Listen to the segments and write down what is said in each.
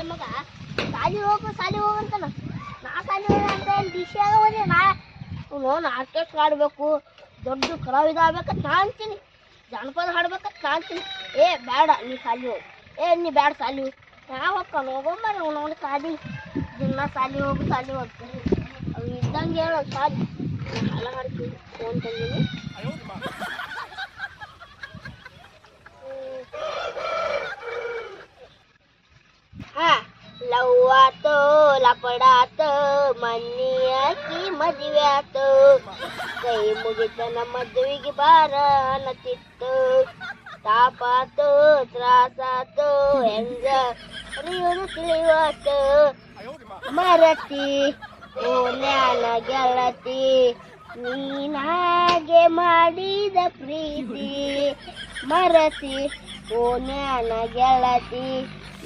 ಮಗ ಸಾಲಿ ಹೋಗಂತಾನ ನಾ ಸಾಲಿ ಹೋಗಂತ ದಿಶೆ ಆಗವನೇ ನಾ ಆರ್ಕೆಸ್ಟ್ರಾ ಆಡ್ಬೇಕು ದೊಡ್ಡ ಕಲಾವಿದ ಆಗ್ಬೇಕಂತ ನಾ ಅಂತೀನಿ ಜಾನಪದ ಹಾಡ್ಬೇಕಂತ ನಾ ಅಂತೀನಿ ಏ ಬೇಡ ನೀ ಸಾಲಿ ಹೋಗು ನೀ ಬೇಡ ಸಾಲಿ ಹೋಗು ಯಾವ ಹೋಗ್ತಾನೆ ಹೋಗೋಂಬರ್ರಿ ಅವನವನು ಸಾಲಿ ದಿನ ಸಾಲಿ ಹೋಗ್ತೀನಿ ಅವು ಇದ್ದಂಗೆ ಹೇಳೋ ಸಾಲಿ ಸಾಲ ಹಾಡ್ತೀವಿ ಫೋನ್ ತಂದೀನಿ ಲವ್ ಆತು ಲಪಡಾತು ಮನ್ನಿ ಹಾಕಿ ಮದುವೆ ಆತು ಕೈ ಮುಗಿತನ ಮದುವೆಗೆ ಬಾರ ಅನ್ನತಿತ್ತು ತಾಪಾತು ತ್ರಾಸಾತು ಹೆಂಗ ಅರಿಯೋದು ತಿಳಿವಾತು ಮರತಿ ಓನ್ಯಾನ ಗೆಳತಿ ನೀನಾಗೆ ಮಾಡಿದ ಪ್ರೀತಿ ಮರತಿ ಓನ್ಯಾನ ಗೆಳತಿ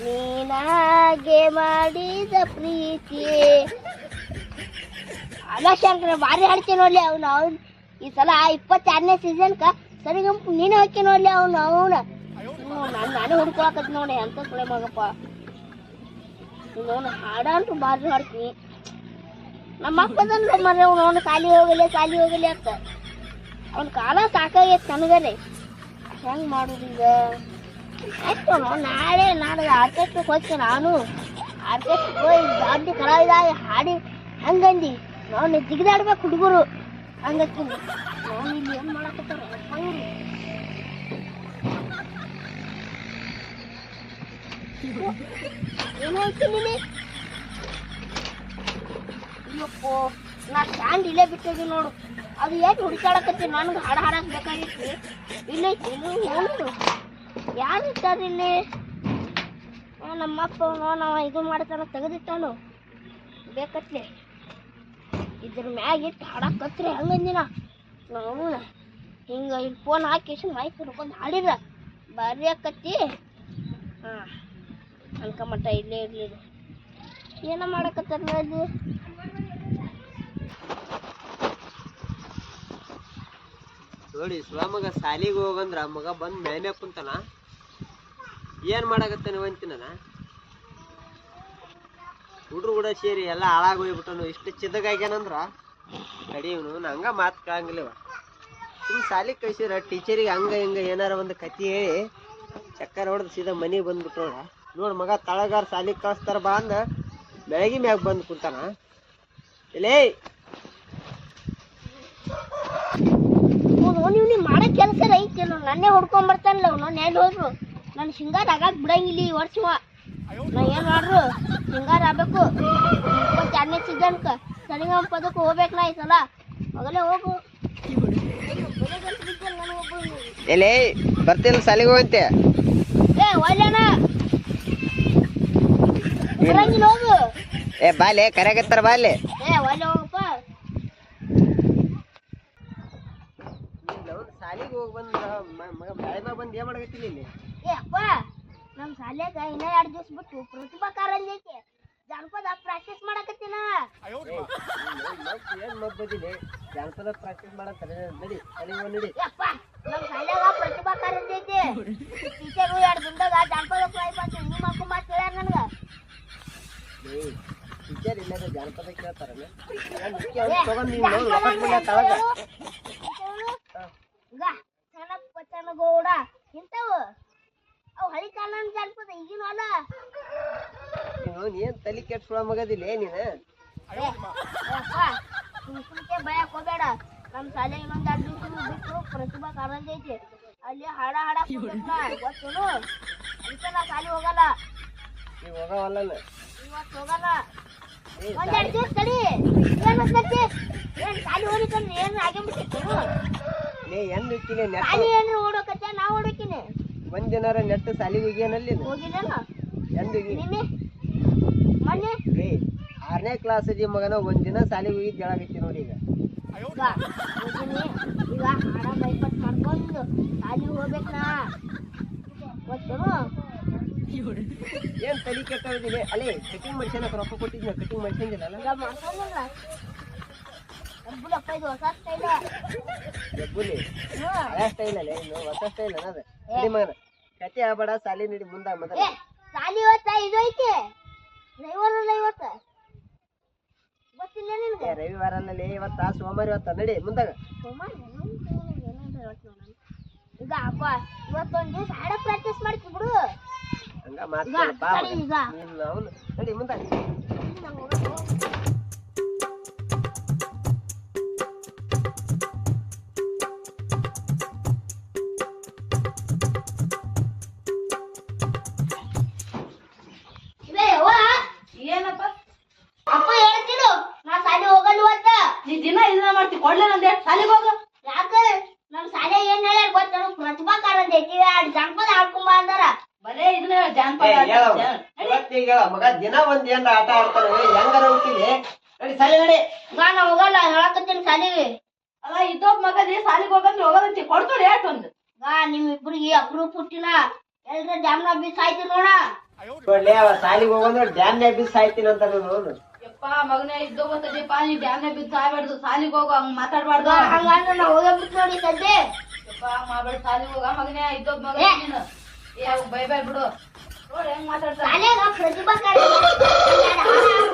ನೀನಾಗೆ ಮಾಡಿದ ಪ್ರೀತಿ ಅಲ್ಲ ಶಂಕರ ಭಾರಿ ಹಾಡ್ತೀನಿ ನೋಡ್ಲಿ ಅವ್ನು ಈ ಸಲ 22ನೇ ಸೀಸನ್ಕ ಸರಿಗಂಪು ನೀನು ಹಾಕಿ ನೋಡ್ಲಿ ಅವನು ನಾನು ಹುಡ್ಕೊಳಕತ್ ನೋಡಿ ಅಂತ ಸುಳೆ ಮಗಪ್ಪ ಅವನು ಹಾಡ ಅಂತೂ ಭಾರಿ ಹಾಡ್ತೀನಿ ನಮ್ಮ ಅಪ್ಪದನ್ನ ಮರೆ ಅವನು ಸಾಲಿ ಹೋಗಲಿ ಅಂತ ಅವನ ಕಾಲ ಸಾಕಾಗೈತೆ ನನಗರೆ ಹೆಂಗೆ ಮಾಡೋದು ಈಗ ಆಯ್ತು ನಾಳೆ ಆರ್ಕೆಸ್ಟ್ರಿಗೆ ಹೋಗ್ತೀನಿ ನಾನು ಆರ್ಕೆಸ್ಟ್ರಿಗೆ ಹೋಗಿ ದೊಡ್ಡ ಕಲಾವಿದ ಹಾಡಿ ಹಂಗಂದು ನಾವು ಜಿಗಿದಾಡ್ಬೇಕು ಹುಡುಗರು ಹಂಗಕ್ಕಿಂದು ನಾವು ಇಲ್ಲಿ ಏನು ಮಾಡಕತ್ತಾರ ಏನು ಹೇಳ್ತೀನಿ ಇಲ್ಲಪ್ಪೋ ನಾ ಸ್ಟ್ಯಾಂಡ್ ಇಲ್ಲೇ ಬಿಟ್ಟಿದ್ವಿ ನೋಡು ಅದು ಏನು ಹುಡುಕಾಡಕತ್ತೀನಿ ನನಗೆ ಹಾಡಕ್ಕೆ ಬೇಕಾಗಿತ್ತು ಇಲ್ಲೈತಿ ನೋಡು ಯಾರು ಇಟ್ಟಾರ ಇಲ್ಲಿ ನಮ್ಮಪ್ಪ ನಾವು ಇದು ಮಾಡ್ತಾನ ತೆಗೆದಿಟ್ಟಾನು ಬೇಕತ್ಲೆ ಇದ್ರ ಮ್ಯಾಗ ಇಟ್ಟು ಹಾಡಕತ್ರಿ ಹಂಗಂದಿನ ನಾವು ಹಿಂಗೆ ಇಲ್ಲಿ ಫೋನ್ ಹಾಕಿ ಮೈಕ್ ಹಿಡ್ಕೊಂಡು ಹಾಡಿರ ಭಾರಿ ಆಕತ್ತಿ ಹಾಂ ಅನ್ಕಮಟ್ಟ ಇಲ್ಲೇ ಇರಲಿಲ್ಲ ಏನೋ ಮಾಡಕತ್ತಾರ ಅದು ನೋಡಿ ಮಗ ಸಾಲಿಗೆ ಹೋಗಂದ್ರ ಮಗ ಬಂದ್ ಮೇನೆ ಕುಂತಾನ ಏನ್ ಮಾಡಕತ್ತಾನ ಅಂತೀನ ಹುಡ್ರು ಕೂಡ ಸೇರಿ ಎಲ್ಲ ಹಾಳಾಗಿ ಹೋಗ್ಬಿಟ್ಟನು ಇಷ್ಟು ಚಿದಗಾಗ್ಯಾನಂದ್ರ ಕಡಿ ಇವನು ಹಂಗ ಮಾತು ಕೇಳಂಗಿಲ್ಲವ ಸುಮ್ ಸಾಲಿಗೆ ಕಳ್ಸಿರ ಟೀಚರಿಗೆ ಹಂಗ ಹಿಂಗ ಏನಾರ ಒಂದು ಕತಿ ಹೇಳಿ ಚಕ್ಕರ್ ಹೊಡೆದು ಸೀದಾ ಮನೆಗೆ ಬಂದ್ಬಿಟ್ಟು ನೋಡ್ ಮಗ ತಳಗಾರ ಸಾಲಿಗೆ ಕಳಿಸ್ತಾರ ಬಾ ಅಂದ ಬೆಳಗ್ಗೆ ಮ್ಯಾಗ ಬಂದು ಕುಂತಾನ ಇಲ್ಲೇ ನೀವು ಮಾಡೋ ಕೆಲಸ ಐತಿ ನನ್ನೇ ಹೊಡ್ಕೊಂಡ್ ಬರ್ತಾನಲ್ಲ ಅವ್ನು ಎಲ್ಲಿ ಹೋದ್ರು ನಾನು ಶೃಂಗಾರ ಆಗಾಕ್ ಬಿಡಂಗಿಲ್ಲ ಈ ವರ್ಷವ ನಾ ಏನ್ ಮಾಡ್ರು ಶೃಂಗಾರ ಆಗ್ಬೇಕು 22ನೇ ಸೀಸನ್ಕ ಸರಿಗಮ ಪದಕ್ಕೆ ಹೋಗ್ಬೇಕು ನಾ ಈ ಸಲ ಮೊದಲೇ ಹೋಗು ಎಲ್ಲಿ ಬರ್ತಿಲ್ಲ ಸಾಲಿಗೆ ಹೋಗಂತೆ ಏ ಒಳ್ಳೆನ ಬರಂಗಿಲ್ಲ ಹೋಗು ಏ ಬಾಲೆ ಕರೆಗತ್ತಾರ ಬಾಲೆ ಏ ಒಳ್ಳೆ ಹೋಗಪ್ಪ ಸಾಲಿಗೆ ಹೋಗಿ ಬಂದ ಮಗ ಬೆಳೆ ಬಂದು ಏನ್ ಮಾಡಕತ್ತಿಲ್ಲ ಇಲ್ಲಿ ಏ ಅಪ್ಪ ನಮ್ಮ ಶಾಲ್ಯಾಗ ಇನ್ನ 2 ದಿವಸ ಬಿಟ್ಟು ಪ್ರತಿಭಾ ಕಾರಂಜಿ ಐತಿ ಜಾನಪದ ಪ್ರಾಕ್ಟೀಸ್ ಮಾಡಕತ್ತೀನ ಏನ್ ಮಬ್ಬದಿಲ್ಲ ಜಾನಪದ ಪ್ರಾಕ್ಟೀಸ್ ಮಾಡತ್ತಾರೆ ನಡಿ ಸಾಲಿಗೆ ನಡಿ ಅಪ್ಪ ನಮ್ಮ ಶಾಲ್ಯಾಗ ಪ್ರತಿಭಾ ಕಾರಂಜಿ ಐತಿ ಟೀಚರು 2 ದಿನದಾಗ ಜಾನಪದ ಪ್ರಾಕ್ಟೀಸ್ ನೀವು ಮಾಡ್ಕೊಂಡ್ ಮಾಡ್ತೀರ ನನಗ ಟೀಚರ್ ಇಲ್ಲ ಜಾನಪದ ಕೇಳ್ತಾರ ಗೌಡ ಇಂಥವು ಅವು ಹಳಿ ಕಾಲ ಜಾನಪದ ಈಗಿನ ಅಲ್ಲ ಏನ್ ತಲೆ ಕೆಡ್ಸ್ಕೊಳ ಮಗದಿಲ್ಲ ನೀನು ಸುಮ್ಕೆ ಭಯಕ್ ಹೋಗ್ಬೇಡ ನಮ್ಮ ಶಾಲೆ ಇನ್ನೊಂದು 2 ದಿವಸ ಬಿಟ್ಟು ಪ್ರತಿಭಾ ಕಾರಂಜಿ ಐತಿ ಅಲ್ಲಿ ಹಾಡ ಗೊತ್ತೇನು ಅದಕ್ಕೆ ನಾ ಶಾಲೆ ಹೋಗಲ್ಲ ನೀವು ಹೋಗವಲ್ಲ ಇವತ್ತು ಹೋಗಲ್ಲ ಒಂದ್ 2 ದಿವಸ ತಡಿ ಏನಂತತಿ ಏನ್ ಶಾಲೆ ಹೋಗ್ಬೇಕಂದ್ರೆ ಏನು ಆಗ್ಬಿಟ್ಟಿತ್ತು ಶಾಲೆ ಏನ್ರಿ ಓಡೋಕತ್ತೆ ನಾ ಓಡೋಕಿನಿ ಒಂದಿನಾರ ನೆಟ್ಟು ಸಾಲಿಗೆ ಹೋಗ್ಯಾನಲ್ಲಿ ಹೋಗಿಲ್ಲೇನ ಎಂದು ನಿನ್ನೆ ಮೊನ್ನೆ 6ನೇ ಕ್ಲಾಸ್ ಅದಿ ಮಗನ ಒಂದಿನ ಸಾಲಿಗೆ ಹೋಗಿ ಹೇಳಾಕತ್ತಿ ನೋಡಿ ಈಗ ಹೋಗಿನಿ ಈಗ ಹಾಡ ಬೈಪಟ್ ಮಾಡ್ಕೊಂಡು ಶಾಲೆಗೆ ಹೋಗ್ಬೇಕನಾ ಗೊತ್ತೇನು ಏನ್ ತಲೆ ಕೆಟ್ಟೋದಿಲ್ಲ ಅಲ್ಲಿ ಕಟಿಂಗ್ ಮಾಡ್ಸ್ಯಾನ ರೊಕ್ಕ ಕೊಟ್ಟಿದ್ನ ಕಟಿಂಗ್ ಮಾಡ್ಸಂಗಿಲ್ಲ ಮಾಡ್ಸಂಗಿಲ್ಲ ಡಬ್ಬುಲಪ್ಪ ಇದು ಹೊಸ ಸ್ಟೈಲ್. ಡಬ್ಬುಲಿ ಹಳೆ ಸ್ಟೈಲ್ ಅಲ್ಲೇ ಇನ್ನು ಹೊಸ ಸ್ಟೈಲ್ ಅನ್ನೋದು. ನಡಿ ಮಗನ ಕತೆ ಆಗ್ಬೇಡ, ಸಾಲಿ ನಡಿ ಮುಂದಾಗ ಮೊದಲ. ಏ ಸಾಲಿ ಇವತ್ತ ಇದು ಐತಿ ರವಿವಾರ ಇವತ್ತ ಗೊತ್ತಿಲ್ಲ ನಿನ್ಗೆ. ರವಿವಾರ ಅಲ್ಲಲ್ಲಿ ಇವತ್ತ ಸೋಮವಾರ ಇವತ್ತ. ನಡಿ ಮುಂದಾಗ. ಈಗ ಅಪ್ಪ ಇವತ್ತೊಂದ್ ದಿವಸ ಹಾಡ ಪ್ರಾಕ್ಟೀಸ್ ಮಾಡ್ತಿ ಬಿಡು. ಹಂಗ ಮಾತಾಡ ಈಗ ಅವನು. ನಡಿ ಮುಂದಾಗ. ಏನಪ್ಪ ಅಪ್ಪ ಹೇಳ್ತಿರು ನಾ ಸಾಲಿ ಹೋಗಲ್ಲ ಇವತ್ತ. ನೀ ದಿನ ಇದನ್ನ ಮಾಡ್ತಿ ಕೊಡ್ಲೇ ನಂದೆ ಶಾಲಿಗೆ ಹೋಗು. ಯಾಕ ನಮ್ ಶಾಲೆ ಏನ್ ಹೇಳ್ಯಾರ ಗೊತ್ತ? ಪ್ರತಿಭಾ ಕಾರಂಜಿ ಐತಿ, 2 ಜನಪದ ಹಾಡ್ಕೊಂಬ ಅಂದಾರ. ಬರೇ ಇದನ್ನ ಜಾನಪದ ಇವತ್ತೀಗ ಮಗ ದಿನ ಒಂದ್ ಏನ್ರ ಆಟ ಆಡ್ತಾನೆ, ಹೆಂಗಾರ ಹುಟ್ಟಿಲಿ. ನಡಿ ಸಾಲಿ ನಡಿ. ನಾ ಹೋಗಲ್ಲ ಹೇಳಕತ್ತೀನಿ ಶಾಲಿಗೆ. ಅಲ್ಲ ಇದ್ದೊಬ್ಬ ಮಗದಿ ಶಾಲಿಗೆ ಹೋಗಂದ್ರೆ ಹೋಗೋದಂತಿ ಕೊಡ್ತಾರೆ ಏಟ್ ಒಂದು. ನಿಮ್ ಇಬ್ರಿಗೆ ಅಪ್ರೂಪ್ ಹುಟ್ಟಿನ ಎಲ್ರ ಡ್ಯಾಮ್ನ ಬೀಸ್ ಆಯ್ತು ನೋಡ. ನೋಡ್ಲಿ ಅವ ಸಾಲಿಗೆ ಹೋಗಂದ್ರೆ ಡ್ಯಾಮ್ನ್ಯಾಗ ಬಿದ್ದು ಸಾಯ್ತೀನಿ ಅಂತ ನೋಡು. ಯಪ್ಪ ಮಗನೇ ಇದ್ದೋಗತ್ತದೀಪ ನೀ ಡ್ಯಾಮ್ನ ಬಿದ್ದು ಸಾಯ್ಬಾರ್ದು, ಶಾಲಿಗೆ ಹೋಗು, ಹಂಗ್ ಮಾತಾಡ್ಬಾರ್ದು. ಹಂಗಂದ್ರೆ ನಾ ಹೋಗ್ಬಿಟ್ಟು ನೋಡಿ ಸದ್ದೆ. ಯಪ್ಪ ಹಂಗ್ ಮಾಡ್ಬೇಡ, ಶಾಲಿಗೆ ಹೋಗ ಮಗನೇ ಇದ್ದೊಬ್ಬ ಮಗ ನೀನು. ಏ ಅವ್ ಬೈ ಬಿಡು. ನೋಡಿ ಹೆಂಗ್ ಮಾತಾಡ್ತಾರೆ. ಶಾಲೆಗ ಪ್ರತಿಭಾ ಕಾರಂಜಿ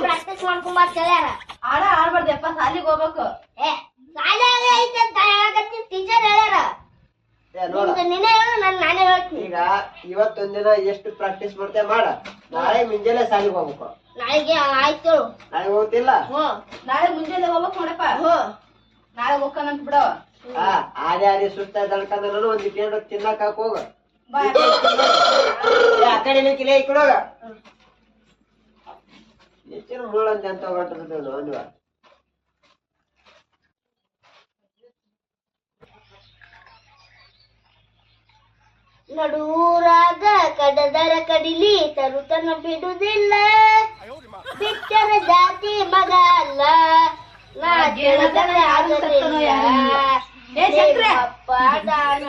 ಪ್ರಾಕ್ಟೀಸ್ ಮಾಡ್ಕೊಂಬ ಅಂತ ಹೇಳ್ಯಾರ. ಆಡ ಆಡ್ಬಾರ್ದಪ್ಪ, ಶಾಲಿಗೆ ಹೋಗ್ಬೇಕು. ಏ ಶಾಲೆಗ ಐತೆ ಅಂತ ಹೇಳಕತ್ತೀನಿ, ಟೀಚರ್ ಹೇಳ್ಯಾರ. ನೋಡ ನೀನೇ ಹೇಳು, ನಾನೇ ಹೇಳ್ತೀನಿ. ಈಗ ಇವತ್ತೊಂದಿನ ಎಷ್ಟು ಪ್ರಾಕ್ಟೀಸ್ ಮಾಡ್ತೇ ಮಾಡ. ನಾಳೆ ಮುಂಜಾನೆ ಸಾಲಿಗೆ ಹೋಗ್ಬೇಕು. ನಾಳೆಗೆ ಆಯ್ತು. ನಾಳೆ ಹೋಗ್ತಿಲ್ಲ. ನಾಳೆ ಮುಂಜಾನೆ ಹೋಗ್ಬೇಕು ನೋಡಪ್ಪ. ನಾಳೆ ಹೋಗ್ಕಂತ ಬಿಡವ. ಆದಿ ಸುಸ್ತ ದಳ್ಕಂದ ಒಂದಿಟ್ಟು ಏನಾರ ತಿನ್ನಕ್ ಹಾಕ್ ಹೋಗ. ಬಾ ಆ ಕಡೆ ನಿಕ್ಕಿಲ್ಲ ಈ ಕಡೆ ಹೋಗ. ಹೆಚ್ಚಿನ ಮುಳ್ಳಂತೆ ಅಂತ ಹೊರಟಿರ್ತೇವೆ ನೀವು. ನಡೂರಾಗ ಕಡದರ ಕಡಿಲಿ ತರುತನ ಬಿಡುದಿಲ್ಲ, ಬಿಟ್ಟರ ಜಾತಿ ಮಗ ಅಲ್ಲ, ನಾ ಕೇಳದನ ಆಗದಿಲ್ಲ. ಏ ಶಂಕ್ರೆ, ಅಪ್ಪ ದಾನ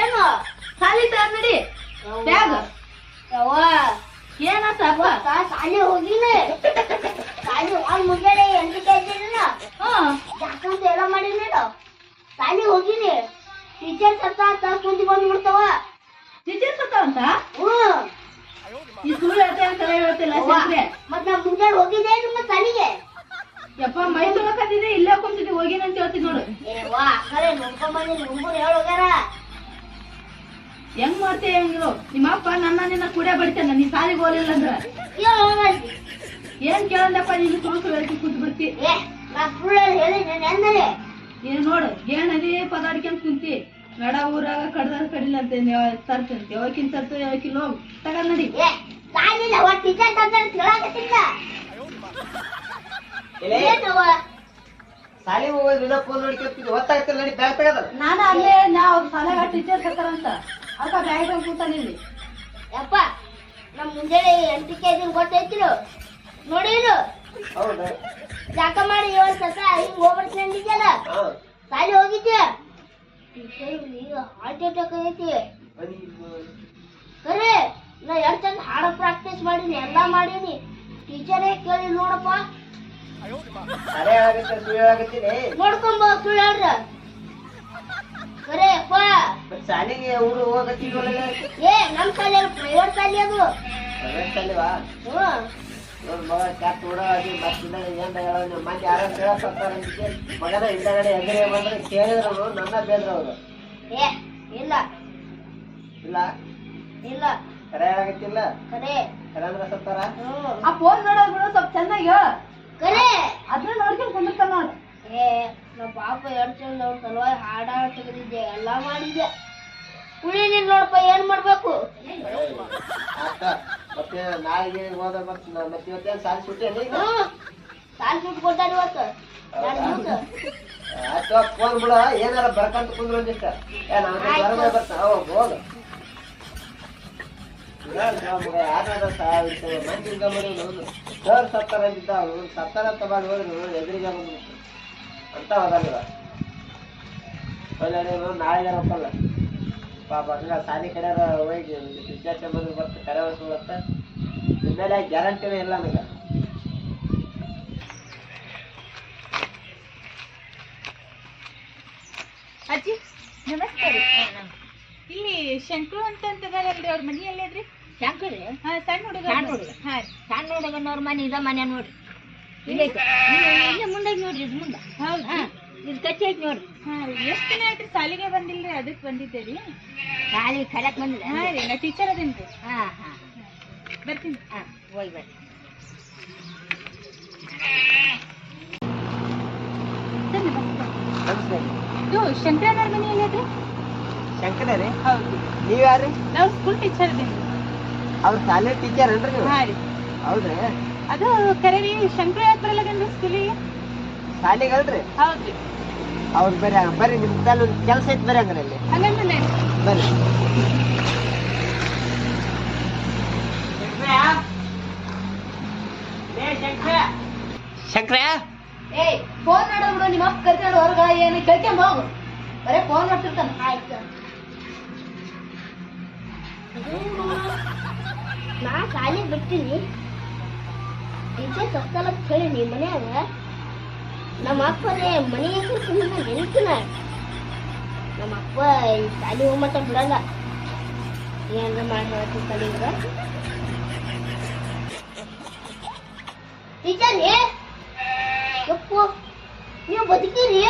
ಏನು ಶಾಲಿ ತರ ನಡಿ ಬ್ಯಾಗ್. ಯವ್ವ ಏನತ್ತಪ್ಪ? ಶಾಲೆ ಹೋಗಿನಿ. ಶಾಲೆ ಹೋಗಿ ಮುಂಜಾನೆ 8ಕ್ಕೆ ಎದ್ದಿಲ್ಲ. ಯಾಕಂತ ಎಲ್ಲ ಮಾಡಿನಿ. ಶಾಲೆ ಹೋಗಿನಿ. ಟೀಚರ್ ಸತ್ತ ಕುಂತಿ ಬಂದ್ಬಿಡ್ತಾವ. ಟೀಚರ್ ಸತ್ತವಂತ? ಹ್ಮ್. ಈ ಸುಳ್ಳು ಹೇಳ್ತೇ ಅಂತ ಹೇಳ್ತಿಲ್ಲ ಶಂಕ್ರೆ. ಮತ್ ನಾ ಮುಂಜಾನೆ ಹೋಗಿದ್ದೆ ನಿಮ್ಮ ಶಾಲಿಗೆ. ಯಪ್ಪ ಮೈ ತೊಳಕತ್ತಿದ್ದೆ, ಇಲ್ಲೇ ಕುಂತಿದ್ದೆ, ಹೋಗಿನಂತ ಹೇಳ್ತೀನಿ ನೋಡು. ವಾ ಕರೆ ನೋಡ್ಕೊಂಬಂದಿ ಹುಡುಗರು ಹೇಳೋಗ್ಯಾರ. ಹೆಂಗ್ ಮಾಡ್ತೇ ಹೆಂಗಿರು? ನಿಮ್ಮಪ್ಪ ನಿನ್ನ ಕುಡಿಯ ಬಡಿತಾನ ನೀ ಸಾಲಿಗೆ ಹೋಗ್ಲಿಲ್ಲ ಅಂದ್ರ. ಏನ್ ಕೇಳಂದಪ್ಪ ನೀನು ಸುಳ್ಳು ಸುಳ್ಳು ಹೇಳ್ತಿ ಕುಂತ ಬಿಡ್ತಿ. ನಾ ಸುಳ್ಳು ಹೇಳಿದ್ದೆ ಎಂದರೆ ಏನ್ ನೋಡು ಏನದಿ ಪದಾಡ್ಕೊಂಡ್ ಕುಂತಿ. ನಡ ಊರಾಗ ಕಡ್ದಾರ ಕಡಿಲ್ಲ ಅಂತ ತರ್ತಂತೆ. ಯಾವಕ್ಕಿನ್ ತರ್ತ ಯಾವಕ್ಕಿಲ್ಲ, ಹೋಗ್ ತಗೊಂಡ್ ನಡಿ. ಸಾಲಿಲ್ಲ ಟೀಚರ್ ಸತ್ತ ಹೇಳಕತ್ತಿಲ್ಲ. ಸಾಲಿಗೆ ಹೋಗೋದು ದಿನ ಫೋನ್ ನೋಡ್ಕೊತಿದ್ವಿ, ಗೊತ್ತಾಗ್ತಿಲ್ಲ. ನಡಿ ಬ್ಯಾಗ್ ತಗದ. ನಾನು ಅಲ್ಲೇ ಅವ್ರ ಸಾಲಾಗ ಟೀಚರ್ ಸತ್ತಾರಂತ ಅದಕ್ಕ ಬ್ಯಾಗ್ ಬಂದ್ ಕೂತಾನ ಇಲ್ಲಿ. ಯಪ್ಪ ನಮ್ ಮುಂಜಾನೆ 8ಕ್ಕೆ ಎದ್ದಿನ ಗೊತ್ತೈತಿರು ನೋಡಿರು. ಹೌದಾ? ಜಾಕ ಮಾಡಿ 7 ಸತ ಹಿಂಗ್ ಹೋಗ್ಬರ್ತೀನಿ ಅಂದಿದ್ಯಲ್ಲ, ಸಾಲಿ ಹೋಗಿದ್ದೆ. ಟೀಚರ್ ಈಗ ಹಾರ್ಟ್ ಅಟ್ಯಾಕ್ ಆಗೈತಿ. ಕರೆ ನಾ 2 ಚಂದ ಹಾಡ ಪ್ರಾಕ್ಟೀಸ್ ಮಾಡೀನಿ, ಎಲ್ಲಾ ಮಾಡೀನಿ. ಟೀಚರೇ ಕೇಳಿ ನೋಡಪ್ಪ. ಅರೆ ಹೇಳಾಗತ್ತೆ ಸುಳ್ಳು ಹೇಳಾಗತ್ತೀನಿ. ನೋಡ್ಕೊಂಬ ಸುಳ್ಳು ಹೇಳ್ರ. ಕರೆ ಅಪ್ಪ ಮತ್ ಸಾಲಿಗೆ ಊರು ಹೋಗತ್ತಿಲ್ವಲ್ಲ? ನಮ್ ಶಾಲೆ ಪ್ರೈವೇಟ್ ಶಾಲೆ ಅದು. ಸಾಲಿವಾ? ಹ್ಮ್. ನೋಡ್ ಮಗ ಕ್ಯಾಟ್ ಕೂಡ ಅದು ಮತ್ತಿಂದ ಏನ್ ಹೇಳೋ ಮತ್ತೆ ಯಾರ ಹೇಳಕ್ಕಾಗ್ತಾರ ಮಗನ ಹಿಂದಗಡೆ ಎದುರೇ ಬಂದ್ರೆ ಕೇಳಿದ್ರು ನನ್ನ ಬೇದ್ರ ಅವ್ರು. ಇಲ್ಲ ಇಲ್ಲ ಇಲ್ಲ ಕರೆ ಹೇಳಾಗತ್ತಿಲ್ಲ. ಕರೆ ಕರೆ ಅಂದ್ರೆ ಸತ್ತಾರ. ಆ ಫೋನ್ ನೋಡೋದ್ ಬಿಡು, ಸ್ವಲ್ಪ ಚೆನ್ನಾಗಿ ಹೇಳ. ಕರೆ ಅದ್ರ ನೋಡ್ಕೊಂಡ್ ಕುಂದಿರ್ತಾನ ನೋಡು. ನಮ್ಮ ಪಾಪ 2 ಚಂದ ಅವ್ರ ಸಲುವಾಗಿ ಹಾಡ ತೆಗೆದಿದ್ದೆ, ಎಲ್ಲಾ ಮಾಡಿದ್ದೆ. ಉಳಿಲಿಲ್ಲ ನೋಡಪ್ಪ, ಏನ್ ಮಾಡ್ಬೇಕು? ಆತ ಮತ್ತೆ ನಾಳೆಗೆ ಹೋದ ಮತ್ತೆ ಇವತ್ತೇನ್ ಸಾಲಿ ಸುಟ್ಟೆ ಸಾಲ್ ಸುಟ್ಟು ಕೊಟ್ಟಾರ ಇವತ್ತು 2 ದಿವಸ. ಆಯ್ತು ಫೋನ್ ಬಿಡ, ಏನಾರ ಬರ್ಕಂತ ಕುಂದ್ರು ಒಂದಿಷ್ಟ. ಹೊರಗಡೆ ಬರ್ತಾನ ಹೋಗ. ಮಂದಿ ಸರ್ ಸತ್ತಾರ ಅಂತಿದ್ದ, ಸತ್ತಾರ ಅಂತ ಮಾಡಿ ಹೋದ್ರು ಎದುರಿಗೆ ಬಂದ್ಬಿಟ್ಟು ಅಂತ ಹೋದಲ್ಲ. ನಾಳೆಗಾರ ಹೋಗಲ್ಲ ಪಾಪ. ಹಂಗ ಸಾಲಿ ಕಡೆ ಹೋಗಿ ವಿದ್ಯಾರ್ಥಿ ಬಂದು ಬರ್ತ ಕರೆ ಹೊಸ್ಕೊಳತ್ತ. ಇನ್ಮೇಲೆ ಗ್ಯಾರಂಟಿನೇ ಇಲ್ಲ ನನಗೆ. ಅಜ್ಜಿ ನಮಸ್ಕಾರ ರೀ. ಇಲ್ಲಿ ಶಂಕರು ಅಂತಂತದಾರಲ್ರಿ ಅವ್ರ ಮನಿ ಎಲ್ಲೈತ್ರಿ? ಶಂಕರಿ ಹಾ ಸಣ್ಣ ಹುಡುಗ. ಹಾ ರೀ. ಸಣ್ಣ ಹುಡುಗನವ್ರ ಮನೆ ಇದ ಮನೆ ನೋಡ್ರಿ. ಇಲ್ಲೇ ಮುಂದೆ ನೋಡ್ರಿ, ಇದು ಮುಂದೆ. ಹೌದಾ? ಇದು ಕಚ್ಚಿ ಐತಿ ನೋಡ್ರಿ. ಹಾ ರೀ. ಎಷ್ಟ್ ದಿನ ಆಯ್ತ್ರಿ ಸಾಲಿಗೆ ಬಂದಿಲ್ರಿ? ಅದಕ್ಕೆ ಬಂದಿದ್ದೆ ರೀ. ಶಾಲಿ ಕರೆಕ್ಟ್ ಬಂದಿಲ್ಲ. ಹಾ ರೀ, ನಾ ಟೀಚರ್ ಅದೇನ್ರಿ. ಹಾ ಹಾ ಬರ್ತೀನಿ. ಹಾ ಹೋಗಿ ಬರ್ರಿ. ಇದು ಶಂಕರಣ್ಣವ್ರ ಮನಿ ಎಲ್ಲೈತ್ರಿ? ಶಂಕರ ರೀ, ಹೌದು. ನೀವ್ ಯಾರ್ರಿ? ನಾವು ಸ್ಕೂಲ್ ಟೀಚರ್ ಅದೇನ್ರಿ. ಅವ್ರ ಶಾಲೆ ಟೀಚರ್ ಏನ್ರಿ ನೀವು? ಹಾ ರೀ. ಹೌದ್ರಿ. ಅದು ಕರೆ ರೀ, ಶಂಕರ ಯಾಕೆ ಬರಲ್ಲಗೇನ್ರಿ ಸ್ಕೂಲಿಗೆ? ಶಾಲೆಗಲ್ರಿ? ಹೌದ್ರಿ. ಅವ್ರು ಬರ್ರಿ ನಿಮ್ ತಾಲ ಒಂದು ಕೆಲಸ ಐತಿ, ಬರ್ರಿ ಹಂಗಾರೆ ಅಲ್ಲಿ ಹಂಗಂದ್ರೆ ಬರ್ರಿ. ಶಂಕರ ಏಯ್ ಫೋನ್ ನೋಡೋ ಬಿಡು, ನಿಮ್ಮ ಅಪ್ಪ ಕರ್ಕೊಂಡು ಹೊರಗ ಏನು ಕೇಳ್ಕೊಂಡ್ ಹೋಗು. ಬರೇ ಫೋನ್ ನೋಡ್ತಿರ್ತಾನ. ಆಯ್ತು. ನಾ ಶಾಲೆ ಬಿಡ್ತೀನಿ, ಟೀಚರ್ ಸತ್ತಲ್ಲ ಅಂತ ಹೇಳೀನಿ ಮನ್ಯಾಗ. ನಮ್ಮ ಅಪ್ಪನೇ ಮನೆ ಹೆಸರು ಸುಮ್ಮನೆ ನೆನಪಿನ. ನಮ್ಮ ಅಪ್ಪ ಈ ಶಾಲೆ ಹೋಗ್ಮಟ್ಟ ಬಿಡಲ್ಲ. ಏನ್ರ ಮಾಡಿ ಹೇಳ್ತೀನಿ ಕಲಿಯುಗ. ಟೀಚರ್ ಯಪ್ಪು ನೀವು ಬದುಕಿರಿ.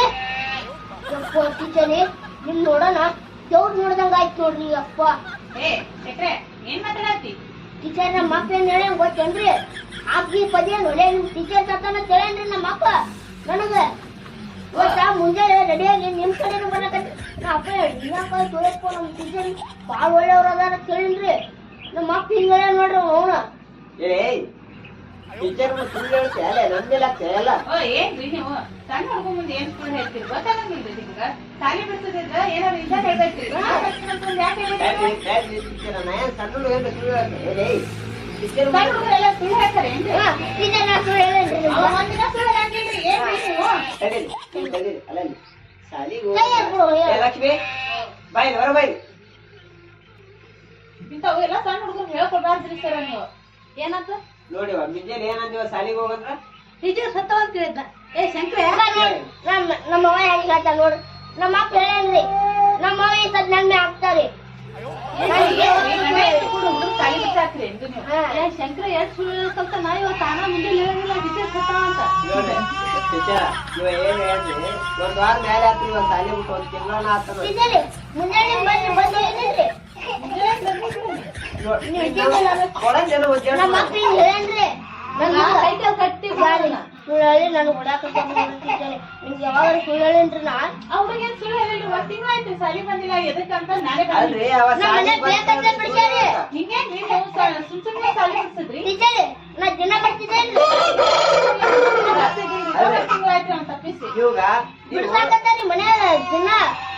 ಯಪ್ಪ ಟೀಚರ್ ನಿಮ್ ನೋಡೋಣ ದೇವ್ರು ನೋಡ್ದಂಗ ಆಯ್ತು ನೋಡ್ರಿ. ಅಪ್ಪ ಏ ಶಂಕ್ರೆ, ಏನ್ ಮಾತಾಡತ್ತಿ? ಟೀಚರ್ ನಮ್ಮ ಅಪ್ಪ ಏನ್ ಹೇಳ ಗೊತ್ತೇನ್ರಿ? ಆಗಿ ಪದೇ ನೋಡೇ ನಿಮ್ ಟೀಚರ್ ಸತ್ತಾನ ಹೇಳೇನ್ರಿ ನಮ್ಮ ಅಪ್ಪ ನನಗ. ಗೊತ್ತಾ, ಮುಂಜಾನೆ ರೆಡಿಯಾಗಿ ನಿಮ್ ಕಡೆ ಬರಕತ್ತಿ. ನಾ ಅಪ್ಪ ಯಾಕ ತೋರಿಸ್ಕೊ, ನಮ್ ಟೀಚರ್ ಭಾಳ ಒಳ್ಳೆಯವ್ರ ಅದಾರ ಅಂತ ಹೇಳಿನ್ರಿ. ನಮ್ಮ ಅಪ್ಪ ಹಿಂಗ ಹೇಳ ನೋಡ್ರಿ ಅವನ. ಟೀಚರ್ ಸುಳ್ಳು ಹೇಳ್ತಿ ಅಲ್ಲ, ನಮ್ದೆಲ್ಲ ಆಗ್ತಲ್ಲ. ಓ ಏನ್ರಿ ನೀವು ಸಣ್ಣ ಹುಡುಗ ಮುಂದೆ ಏನ್ ಸುಳ್ಳು ಹೇಳ್ತೀರಿ? ಗೊತ್ತಾಗಂಗಿಲ್ರಿ ನಿಮ್ಗ? ಸಾಲಿ ಬಿಡ್ಸೋದ್ರಿಂದ ಏನಾದ್ರು ಇದ್ದ ಹೇಳ್ಬೇಕ್ರಿ. ಯಾಕೆ ಸಣ್ಣ ಹುಡುಗ ಸುಳ್ಳು ಹೇಳ್ತಾರೆ. ಟೀಚರ್ ಸಣ್ಣ ಹುಡುಗರೆಲ್ಲ ಸುಳ್ಳು ಹೇಳ್ತಾರೆ ಏನ್ರಿ? ಟೀಚರ್ ನಾ ಸುಳ್ಳು ಹೇಳೇನ್ರಿ ನಿಮ್ಗೆ? ಒಂದಿನ ಸುಳ್ಳು ಹೇಳ್ತೀರಿ ಏನ್ರಿ ನೀವು? ಅಲ್ಲ ಶಾಲಿಗೆ ಕೈ ಎತ್ಬಿಡು, ಹೇಳು. ಲಕ್ಷ್ಮಿ ಬಾಯ್ ಹೊರ ಬಾಯ್. ಇಂಥವು ಎಲ್ಲ ಸಣ್ಣ ಹುಡುಗರು ಹೇಳ್ಕೊಡ್ಬಾರ್ದ್ರಿ ಸರ್ ನೀವು. ಏನಂತ ನೋಡಿವ ಮುಂಜಾನೆ ಏನಂದಿವ ಶಾಲಿಗೆ ಹೋಗಂದ್ರ ಟೀಚರ್ ಸತ್ತವ ಅಂತ ಹೇಳಿದ್ನ. ಏ ಶಂಕ್ರೆ, ನಮ್ಮ ಅವ್ವ ಹೆಂಗ್ ಹೇಳ್ತಾರ ನೋಡ್ರಿ. ನಮ್ಮ ಅಪ್ಪ ಹೇಳೇನ್ರಿ, ನಮ್ಮ ಅವ್ವ ಈ ಸದ್ ನನ್ಮೆ ಹಾಕ್ತಾರಿ. ಸಾಲಿ ಬಿಟ್ಟಾಕ್ರಿ ಎಂದು ನೀವು. ಏ ಶಂಕ್ರ ಎಷ್ಟು ಸುಳ್ಳು ಹೇಳ್ಕಂತ ನಾ ಇವತ್ತು ತಾನ ಮುಂದೆ ಹೇಳಿಲ್ಲ ಟೀಚರ್ ಸತ್ತವ ಅಂತ. ಟೀಚರ್ ಇವ ಏನ್ ಹೇಳ್ರಿ, ಒಂದ್ ವಾರ ಮೇಲೆ ಆತ್ರಿ ಇವ ಶಾಲಿ ಬಿಟ್ಟು ಒಂದ್ ತಿಂಗಳ ಆತನ. ಟೀಚರ್ ಮುಂಜಾನೆ ಬಂದು ಏನೇನ್ರಿ ಕೊಡಂಜನ ನಮ್ಮ ಅಪ್ಪ ಹಿಂಗ್ ಹೇಳೇನ್ರಿ. ನನ್ನ ಕೈಕಾಲ್ ಕಟ್ಟಿ ಸಾರಿ ಸುಳ್ಳು ಹೇಳಿ ನಾನು ಹೊಡಾಕತ್ತೀನಿ. ನಿಮ್ಗೆ ಯಾವಾಗ ಸುಳ್ಳು ಹೇಳೇನ್ರಿ ನಾ? ಆ ಹುಡುಗೇನ್ ಸುಳ್ಳು ಹೇಳಿಲ್ರಿ. ಒಂದ್ ತಿಂಗಳ ಆಯ್ತು ಸಾಲಿ ಬಂದಿಲ್ಲ. ಎದಕ್ಕಂತ ನಾನೇ ಅಲ್ರಿ ಅವ ನಮ್ಮ ಮನೆ ಬೇಕಂತ ಬಿಡ್ಸ್ಯಾರಿ. ಹಿಂಗೇನ್ ನೀವು ಸುಮ್ ಸುಮ್ನೆ ಸಾಲಿ ಬಿಡ್ಸಿದ್ರಿ? ಟೀಚರ್ ನಾ ದಿನ ಬರ್ತಿದ್ದೇನ್ರಿ. ತಿಂಗಳಾಯ್ತು ಅವ್ನು ತಪ್ಪಿಸಿ. ಇವಾಗ ಬಿಡ್ಸಾಕತ್ತಾರಿ ಮನ್ಯಾಗ ದಿನ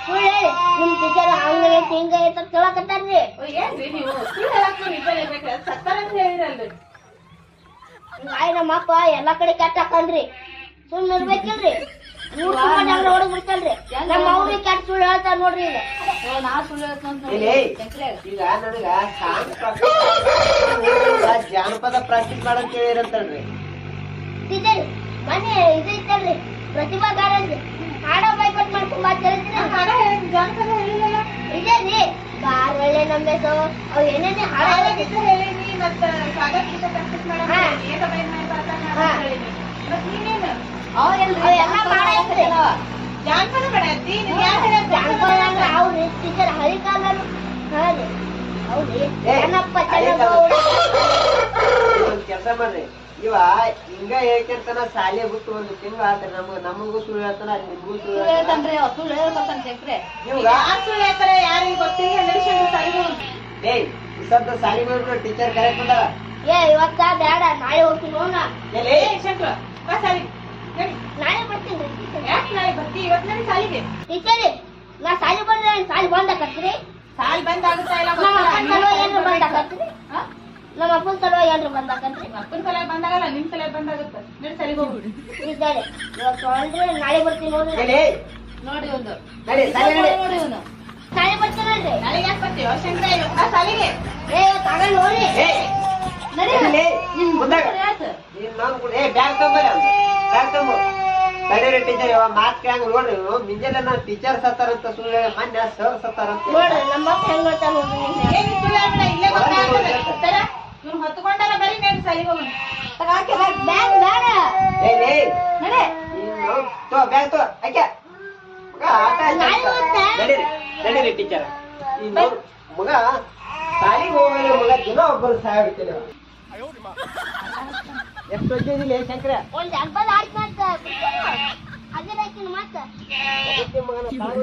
ಸುಳ್ಳು ಹೇಳಿ. ನಿಮ್ ಟೀಚರ್ ಹಂಗೈತಿ ಹಿಂಗೈತಿ ಅಂತ ಹೇಳಕತ್ತಾರ್ರಿ. ಏನ್ರಿ ನೀವು ಸುಳ್ಳು ಹೇಳಕ್ ಇಬ್ಬರು ಇರ್ಬೇಕು. ಸತ್ತಾರ ಅಂತ ಹೇಳಿರಲ್ರಿ. ಆಯ್ ನಮ್ಮ ಅಪ್ಪ ಎಲ್ಲಾ ಕಡೆ ಕೆಟ್ಟ ಹಾಕನ್ರಿ. ಸುಮ್ಮನೆ ಇರ್ಬೇಕಿಲ್ರಿ. ಮೂರ್ ಸುಮ್ಮನೆ ಹಂಗ ಹೊಡದ್ ಬಿಡ್ತಲ್ರಿ. ನಮ್ಮ ಅವ್ರಿಗೆ ಕೆಟ್ಟ ಸುಳ್ಳು ಹೇಳ್ತಾರ ನೋಡ್ರಿ. ಈಗ ನಾ ಸುಳ್ಳು ಹೇಳ್ತಂತ ಈಗ ನನಗ ಜಾನಪದ ಪ್ರಾಕ್ಟೀಸ್ ಮಾಡಂತ ಹೇಳಿರಂತಲ್ರಿ. ಟೀಚರ್ ಮನೆ ಇದು ಇತ್ತಲ್ರಿ, ಪ್ರತಿಭಾ ಗಾರ್ಡನ್ರಿ. ಹಾಡೋ ಬೈಕಟ್ ಮಾಡ್ಕೊಂಡ್ ಬಾ ತಿಳಿದ್ರಿ. ಜಾನಪದ ಹೇಳಿಲ್ಲ. ಇದೇರಿ ಬಾರ್ ಒಳ್ಳೆ ನಂಬೇಸು ಅವ್ ಏನೇನೇ ಹಾಡ ಹೇಳಿನಿ. ಮತ್ತ ಸಾಗರ್ ಗೀತ ಪ್ರಾಕ್ಟೀಸ್ ಮಾಡಕ್ ಹೇಳಿನಿ. ಏಕ ಬೈಕ್ ಮೇಲೆ ಬರ್ತಾನ ಹೇಳಿನಿ. ಮತ್ ನೀನೇನು ಅವೆಲ್ಲ ಮಾಡೈತ್ರಿ. ಜಾನಪದ ಮಾಡತ್ತಿ? ನೀನ್ ಯಾಕೆ ಜಾನಪದ ಅಂದ್ರೆ ಅವ್ರಿ ಟೀಚರ್ ಹಳಿ ಕಾಲರು. ಹಾ ರೀ ಹೌದ್ರಿ. ಚೆನ್ನಪ್ಪ ಚೆನ್ನಗೌಡ ಒಂದ್ ಕೆಲಸ ಮಾಡ್ರಿ, ಇವ ಹಿಂಗ ಹೇಳ್ತಿರ್ತಾನ ಶಾಲೆ ಬಿಟ್ಟು ಒಂದು ತಿಂಗಳು ಆತ. ನಮಗೂ ಸುಳ್ಳು ಹೇಳ್ತಾನ, ನಿಮ್ಗೂ ಸುಳ್ಳು ಹೇಳ್ತಾನ. ಸುಳ್ಳು ಹೇಳ್ಬೇಕಂತ ಶಂಕ್ರೆ. ಇವಾಗ ಯಾರು ಸುಳ್ಳು ಹೇಳ್ತಾರೆ ಯಾರಿಗೆ ಗೊತ್ತಿಲ್ಲ. ನಡೆಸ್ಕೊಂಡು ಸಾಲಿಗೆ ಏಯ್ ಇಸದ ಶಾಲಿ ಮಾಡ್ಬಿಟ್ಟು ಟೀಚರ್ ಕರೆಕ್ಟ್ ಬಂದಾರ. ಇವತ್ತ ಬೇಡ ನಾಳೆ ಹೋಗ್ತೀನಿ ನೋಡ. ಎಲ್ಲಿ ಶಂಕ್ರ ಬಾ ಸಾಲಿಗೆ ನಡಿ. ನಾಳೆ ಬರ್ತೀನಿ ಯಾಕೆ ನಾಳೆ ಬರ್ತಿ? ಇವತ್ತು ನಡಿ ಸಾಲಿಗೆ. ಟೀಚರ್ ನಾ ಸಾಲಿ ಬಂದ್ರೆ ಸಾಲಿ ಬಂದ್ ಆಕತ್ರಿ. ಸಾಲಿ ಬಂದ್ ಆಗುತ್ತಾ ಇಲ್ಲ ನಮ್ಮ ಅಪ್ಪನ ಸಲುವಾಗಿ ಏನ್ರ ಬಂದ್ ಆಕತ್ರಿ. ನಮ್ಮ ಅಪ್ಪನ ಸಲುವಾಗಿ ಏನ್ರ ಬಂದ್ ಆಕತ್ರಿ. ಅಪ್ಪನ ಸಲ ಬಂದಾಗಲ್ಲ, ನಿಮ್ ಸಲ ಬಂದಾಗುತ್ತ. ನಡಿ ಸಾಲಿಗೆ ಹೋಗ್ಬಿಡಿ. ಟೀಚರ್ ಇವತ್ತು ಅಂದ್ರೆ ನಾಳೆ ಬರ್ತೀನಿ ನೋಡ್ರಿ. ಎಲ್ಲಿ ನೋಡಿ ಒಂದು ನಡಿ ಶಾಲೆ ನಡಿ. ನೋಡಿ ಒಂದು ಸಾಲಿ ಬರ್ತೀನಲ್ರಿ. ನಾಳೆಗೆ ಯಾಕೆ ಬರ್ತೀವಿ ಶಂಕ್ರ? ಇವತ್ತು ಸಾಲಿಗೆ ಇವತ್ತು ಆಗಲ್ಲ ನೋಡ್ರಿ. ನಡಿ. ಮುಂದಾಗ ಯಾಕೆ ಬ್ಯಾಗ್ ತಗೊಂಬರಿ, ಬ್ಯಾಗ್ ತಗೊಂಬ. ತಡೀರಿ ಟೀಚರ್ ಇವ ಮಾತ್ ಕೇಳಂಗ ನೋಡ್ರಿ ಇವ್ನು ಮುಂಜಾನೆ ನಾ ಟೀಚರ್ ಸತ್ತಾರಂತ ಸುಳ್ಳು ಹೇಳಿ ಮೊನ್ನೆ ಸರ್ ಸತ್ತಾರಂತ ನೋಡ್ರಿ ನಮ್ಮ ಮಕ್ಳು ಹೆಂಗ್ ಹೇಳ್ತಾರ ನೋಡ್ರಿ ನಿಮ್ಗೆ. ಏನ್ ಸುಳ್ಳು ಹೇಳ್ಬೇಡ, ಇಲ್ಲೇ ಗೊತ್ತಾಗ್ತದೆ. ಸರ, ಇವ್ನ್ ಹೊತ್ಕೊಂಡಲ್ಲ ಬರೀ ನಡಿ ಸಾಲಿಗೆ ಹೋಗೋಣ. ತಗಾಕೆ ಬಾ. ಬ್ಯಾಗ್ ಬೇಡ. ಏ ನಡೆ. ತೋ ಬ್ಯಾಗ್ ತೋ ಆಕೆ ಮಗ ಆಟ ನಾಳೆ ಹೋಗ್ತಾ? ನಡೀರಿ ಟೀಚರ್ ಈ ಮಗ ಸಾಲಿಗೆ ಹೋಗಲ್ಲ ಮಗ ದಿನ ಒಬ್ಬರು ಸಹಾಯ ಬಿಡ್ತೇನೆ ಎಷ್ಟು ಓದಿದಿಲ್ಲ ಶಂಕರ ಒಂದ್ ಹಬ್ಬದ ಆಡ್ಕೊಂತ ಅದೇ ಮತ್ತ ಮಗನ ಸಾಲ